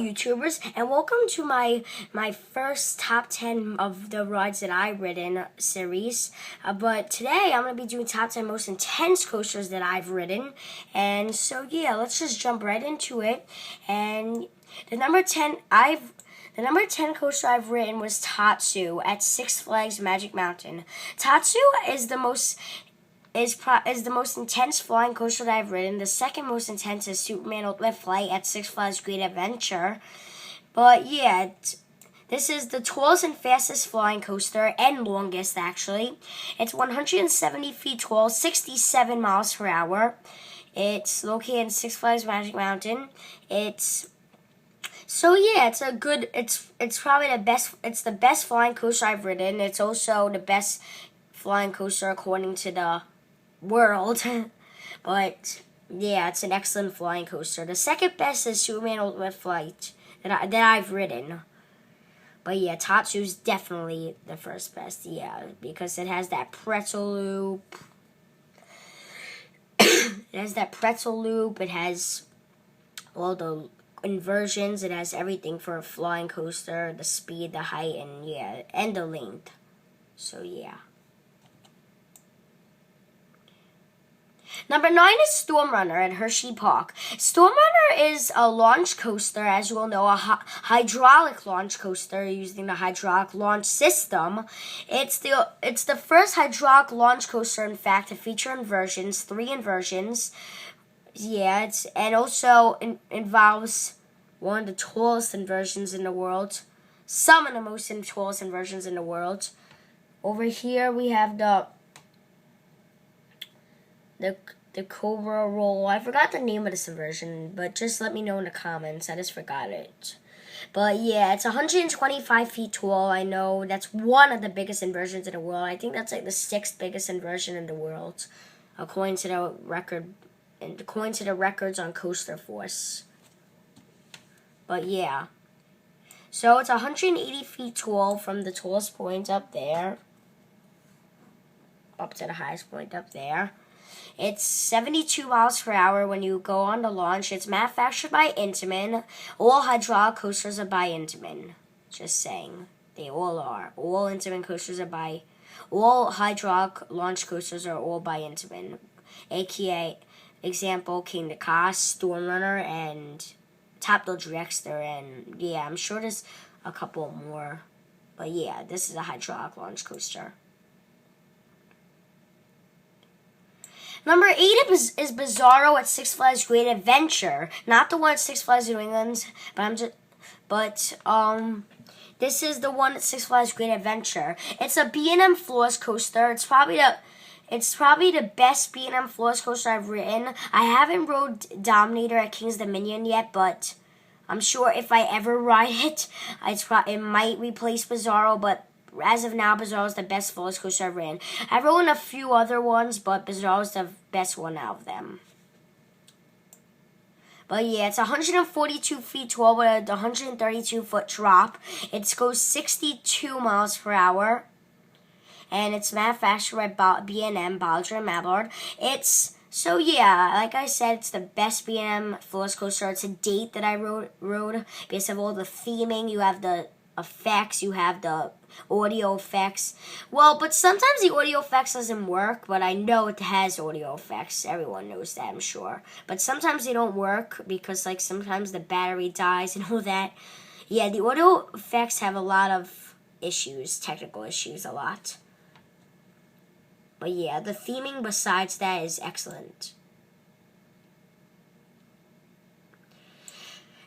YouTubers, and welcome to my first top 10 of the rides that I've ridden series. But today I'm going to be doing top 10 most intense coasters that I've ridden. And so yeah, let's just jump right into it. And the number 10 coaster I've ridden was Tatsu at Six Flags Magic Mountain. Tatsu is the most intense flying coaster that I've ridden. The second most intense is Superman Ultimate Flight at Six Flags Great Adventure. But yeah, this is the tallest and fastest flying coaster, and longest actually. It's 170 feet tall, 67 miles per hour. It's located in Six Flags Magic Mountain. It's probably the best. It's the best flying coaster I've ridden. It's also the best flying coaster according to the world. But yeah, it's an excellent flying coaster. The second best is Superman Ultimate Flight that I've ridden. But yeah, Tatsu's definitely the first best. Yeah, because it has that pretzel loop. It has all the inversions. It has everything for a flying coaster: the speed, the height, and the length. So yeah. Number 9 is Storm Runner at Hershey Park. Storm Runner is a launch coaster, as you all know, a hydraulic launch coaster using the hydraulic launch system. It's the first hydraulic launch coaster, in fact, to feature inversions, 3 inversions. Yeah, and also involves one of the tallest inversions in the world. Some of the most tallest inversions in the world. Over here we have the Cobra Roll. I forgot the name of this inversion, but just let me know in the comments. I just forgot it. But yeah, it's 125 feet tall. I know that's one of the biggest inversions in the world. I think that's like the 6th biggest inversion in the world, according to the records on Coaster Force. But yeah, so it's 180 feet tall from the tallest point up there, up to the highest point up there. It's 72 miles per hour when you go on the launch. It's manufactured by Intamin. All hydraulic coasters are by Intamin. Just saying. They all are. All hydraulic launch coasters are all by Intamin. AKA, example, King the Cos, Storm Runner, and Top Thrill Dragster. And yeah, I'm sure there's a couple more. But yeah, this is a hydraulic launch coaster. Number 8 is Bizarro at Six Flags Great Adventure. Not the one at Six Flags New England, this is the one at Six Flags Great Adventure. It's a B&M Floors coaster. It's probably the best B&M Floors coaster I've ridden. I haven't rode Dominator at King's Dominion yet, but I'm sure if I ever ride it, it might replace Bizarro, but as of now, Bizarro is the best Floors coaster I've ridden. I've ridden a few other ones, but Bizarro is the best one out of them. But yeah, it's 142 feet tall with a 132-foot drop. It goes 62 miles per hour. And it's manufactured by B&M, Baldwin Mallard. So yeah, like I said, it's the best B&M Floors coaster to date that I rode. Because of all the theming, you have the effects, you have the audio effects. Well, but sometimes the audio effects doesn't work, but I know it has audio effects. Everyone knows that, I'm sure. But sometimes they don't work because like sometimes the battery dies and all that. Yeah, the audio effects have a lot of issues, technical issues a lot. But yeah, the theming besides that is excellent.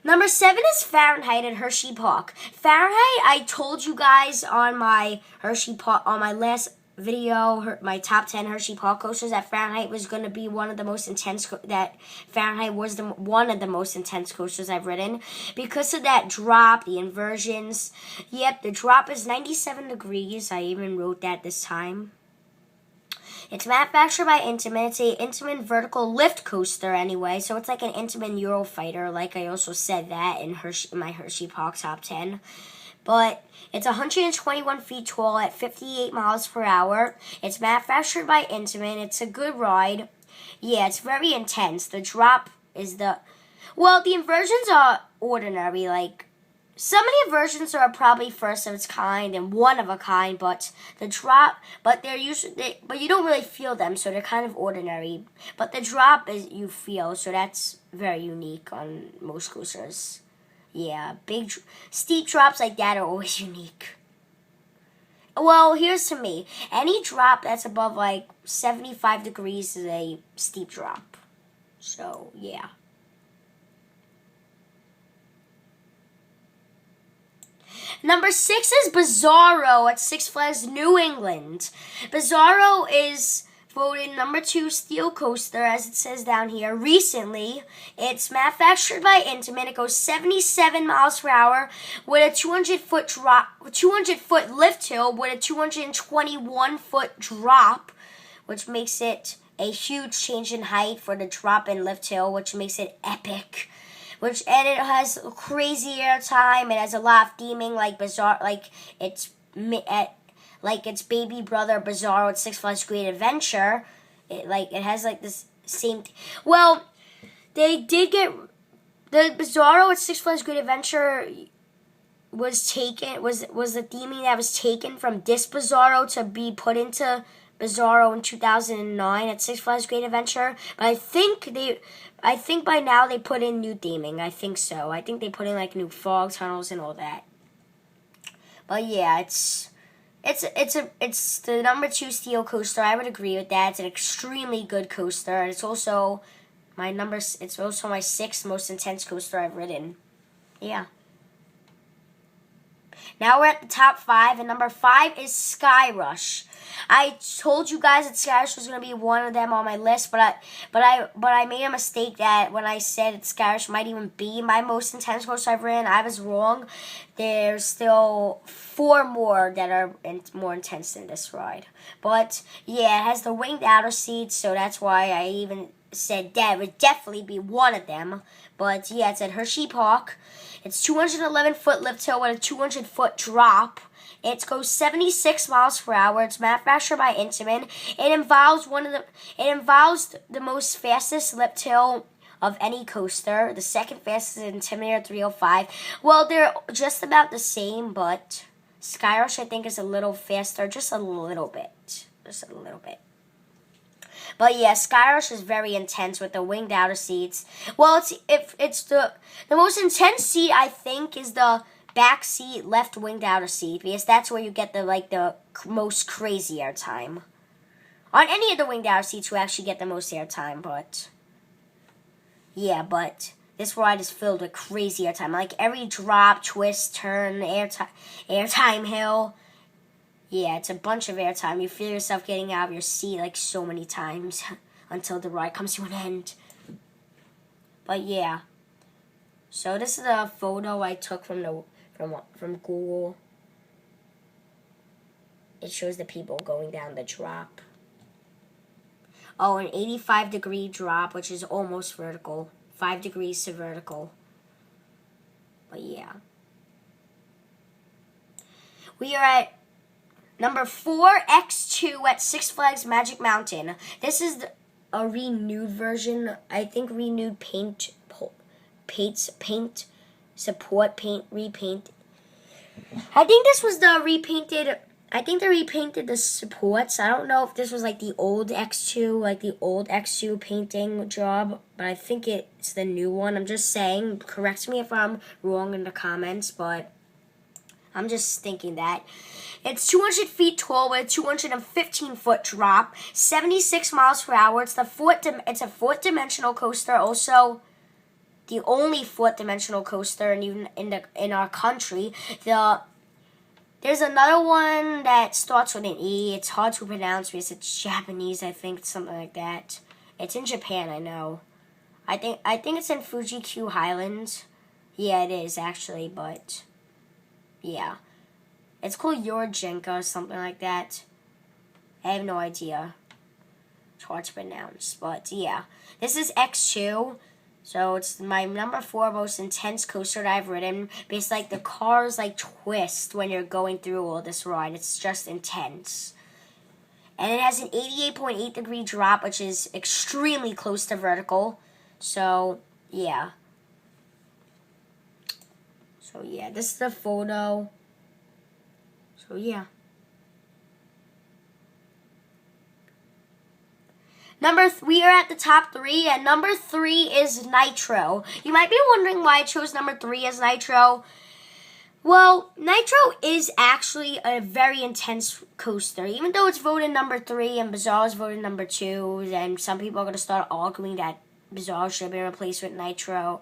Number 7 is Fahrenheit at Hershey Park. Fahrenheit, I told you guys on my last video, my top 10 Hershey Park coasters, that Fahrenheit was going to be one of the most intense. One of the most intense coasters I've ridden because of that drop, the inversions. Yep, the drop is 97 degrees. I even wrote that this time. It's manufactured by Intamin. It's a Intamin vertical lift coaster anyway, so it's like an Intamin Eurofighter, like I also said that in my Hershey Park top 10. But it's 121 feet tall at 58 miles per hour. It's manufactured by Intamin. It's a good ride. Yeah, it's very intense. The drop is the inversions are ordinary. Like, some of the versions are probably first of its kind and one of a kind, but they're usually, but you don't really feel them, so they're kind of ordinary. But the drop is you feel, so that's very unique on most coasters. Yeah, steep drops like that are always unique. Well, here's to me. Any drop that's above like 75 degrees is a steep drop. So, yeah. Number 6 is Bizarro at Six Flags New England. Bizarro is voted number 2 steel coaster, as it says down here, recently. It's manufactured by Intamin. It goes 77 miles per hour with a 200-foot lift hill with a 221-foot drop, which makes it a huge change in height for the drop and lift hill, which makes it epic. And it has crazy airtime. It has a lot of theming, like Bizarre, like its baby brother Bizarro at Six Flags Great Adventure. It has like this same. Well, they did get the Bizarro at Six Flags Great Adventure was the theming that was taken from this Bizarro to be put into Bizarro in 2009 at Six Flags Great Adventure. But I think by now they put in new theming. I think so. I think they put in like new fog tunnels and all that. But yeah, it's the number 2 steel coaster. I would agree with that. It's an extremely good coaster, and it's also my 6th most intense coaster I've ridden. Yeah. Now we're at the top 5, and number 5 is Sky Rush. I told you guys that Sky Rush was going to be one of them on my list, but I made a mistake that when I said Sky Rush might even be my most intense coaster I've ridden, I was wrong. There's still 4 more that are more intense than this ride. But yeah, it has the winged outer seats, so that's why I even said that would definitely be one of them. But yeah, it's at Hershey Park. It's 211-foot lift hill with a 200-foot drop. It goes 76 miles per hour. It's manufactured by Intamin. It involves the most fastest lift hill of any coaster. The second fastest is Intimidator 305. Well, they're just about the same, but Sky Rush I think is a little faster, just a little bit. But yeah, Sky Rush is very intense with the winged outer seats. Well, it's the most intense seat I think is the back seat, left winged outer seat, because that's where you get the most crazy airtime. On any of the winged outer seats, you actually get the most airtime, but yeah, but this ride is filled with crazy airtime. Like every drop, twist, turn, airtime hill. Yeah, it's a bunch of airtime. You feel yourself getting out of your seat like so many times until the ride comes to an end. But yeah. So this is a photo I took from Google. It shows the people going down the drop. Oh, an 85-degree drop, which is almost vertical. 5 degrees to vertical. But yeah. We are at number 4, X2 at Six Flags Magic Mountain. This is a renewed version. I think renewed repaint. I think this was the repainted. I think they repainted the supports. I don't know if this was like the old X2, like the old X2 painting job, but I think it's the new one. I'm just saying, correct me if I'm wrong in the comments, but I'm just thinking that. It's 200 feet tall with a 215-foot drop, 76 miles per hour. It's a fourth-dimensional coaster, also the only fourth-dimensional coaster in our country. There's another one that starts with an E. It's hard to pronounce because it's Japanese, I think, something like that. It's in Japan, I know. I think it's in Fuji-Q Highlands. Yeah, it is, actually, but yeah. It's called Yorjinka or something like that. I have no idea. It's hard to pronounce, but yeah. This is X2. So it's my number 4 most intense coaster that I've ridden. Because like the cars like twist when you're going through all this ride. It's just intense. And it has an 88.8 degree drop, which is extremely close to vertical. So yeah. So yeah, this is the photo. So yeah. We are at the top 3, and number 3 is Nitro. You might be wondering why I chose number 3 as Nitro. Well, Nitro is actually a very intense coaster. Even though it's voted number 3 and Bazaar is voted number 2, and some people are going to start arguing that Bazaar should be replaced with Nitro.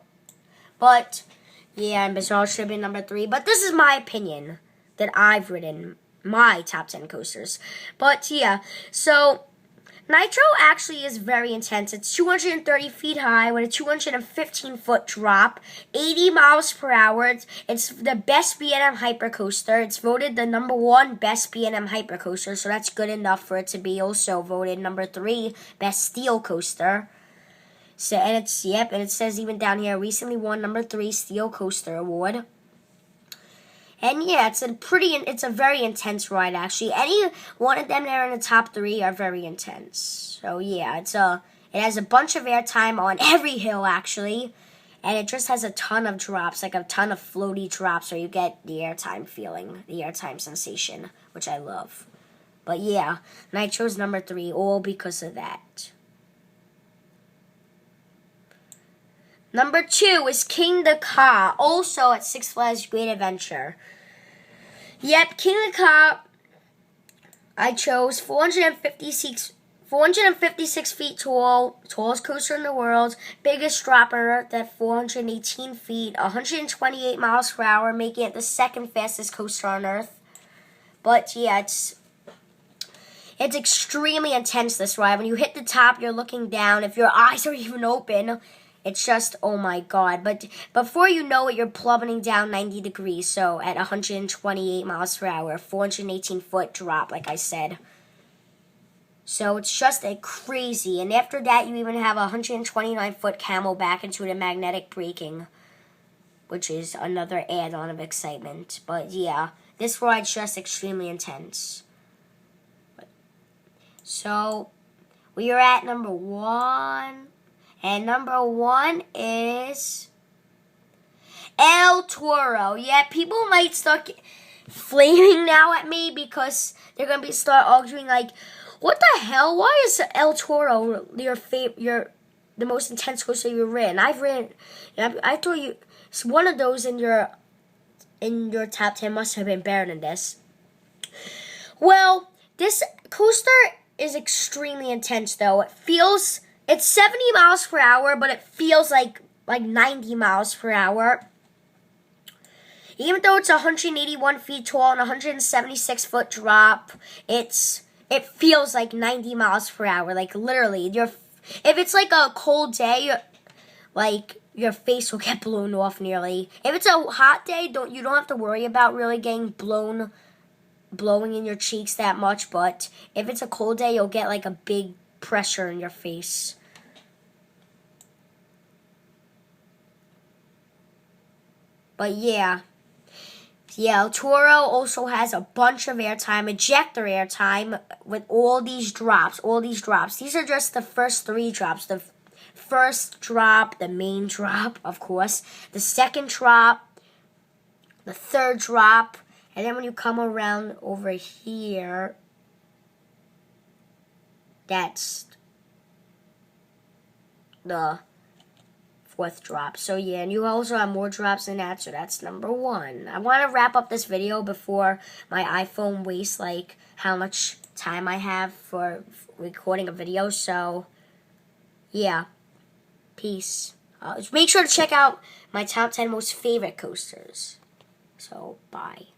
But, yeah, and Bazaar should be number 3. But this is my opinion that I've ridden my top 10 coasters. But, yeah, so Nitro actually is very intense. It's 230 feet high with a 215-foot drop, 80 miles per hour. It's the best B&M hypercoaster. It's voted the number 1 best B&M hypercoaster, so that's good enough for it to be also voted number 3 best steel coaster. So, and it says even down here, recently won number 3 Steel Coaster Award. And yeah, it's a very intense ride actually. Any one of them that are in the top 3 are very intense. So yeah, it has a bunch of airtime on every hill actually, and it just has a ton of drops, like a ton of floaty drops, where you get the airtime feeling, the airtime sensation, which I love. But yeah, Nitro's number 3, all because of that. Number 2 is King the Ka, also at Six Flags Great Adventure. Yep, King the Ka, I chose 456 feet tall, tallest coaster in the world, biggest drop on Earth at 418 feet, 128 miles per hour, making it the 2nd fastest coaster on Earth. But yeah, it's extremely intense, this ride. When you hit the top, you're looking down. If your eyes are even open, it's just, oh my god. But before you know it, you're plummeting down 90 degrees. So at 128 miles per hour, 418-foot drop, like I said. So it's just a crazy. And after that, you even have a 129-foot camelback into the magnetic braking, which is another add-on of excitement. But yeah, this ride's just extremely intense. So we are at number 1. And number 1 is El Toro. Yeah, people might start flaming now at me because they're going to start arguing like, what the hell? Why is El Toro the most intense coaster you've ridden? I've ridden, I thought one of those in your top 10 must have been better than this. Well, this coaster is extremely intense though. It's 70 miles per hour, but it feels like 90 miles per hour. Even though it's 181 feet tall and 176-foot drop, it feels like 90 miles per hour. Like literally, if it's like a cold day, like your face will get blown off nearly. If it's a hot day, you don't have to worry about really getting blowing in your cheeks that much. But if it's a cold day, you'll get like a big pressure in your face. But yeah, El Toro also has a bunch of airtime, ejector airtime, with all these drops. These are just the first 3 drops. The first drop, the main drop, of course. The second drop, the third drop, and then when you come around over here, that's the 4th drop. So yeah, and you also have more drops than that, so that's number 1. I want to wrap up this video before my iPhone wastes like how much time I have for recording a video. So yeah, peace. Make sure to check out my top 10 most favorite coasters. So bye.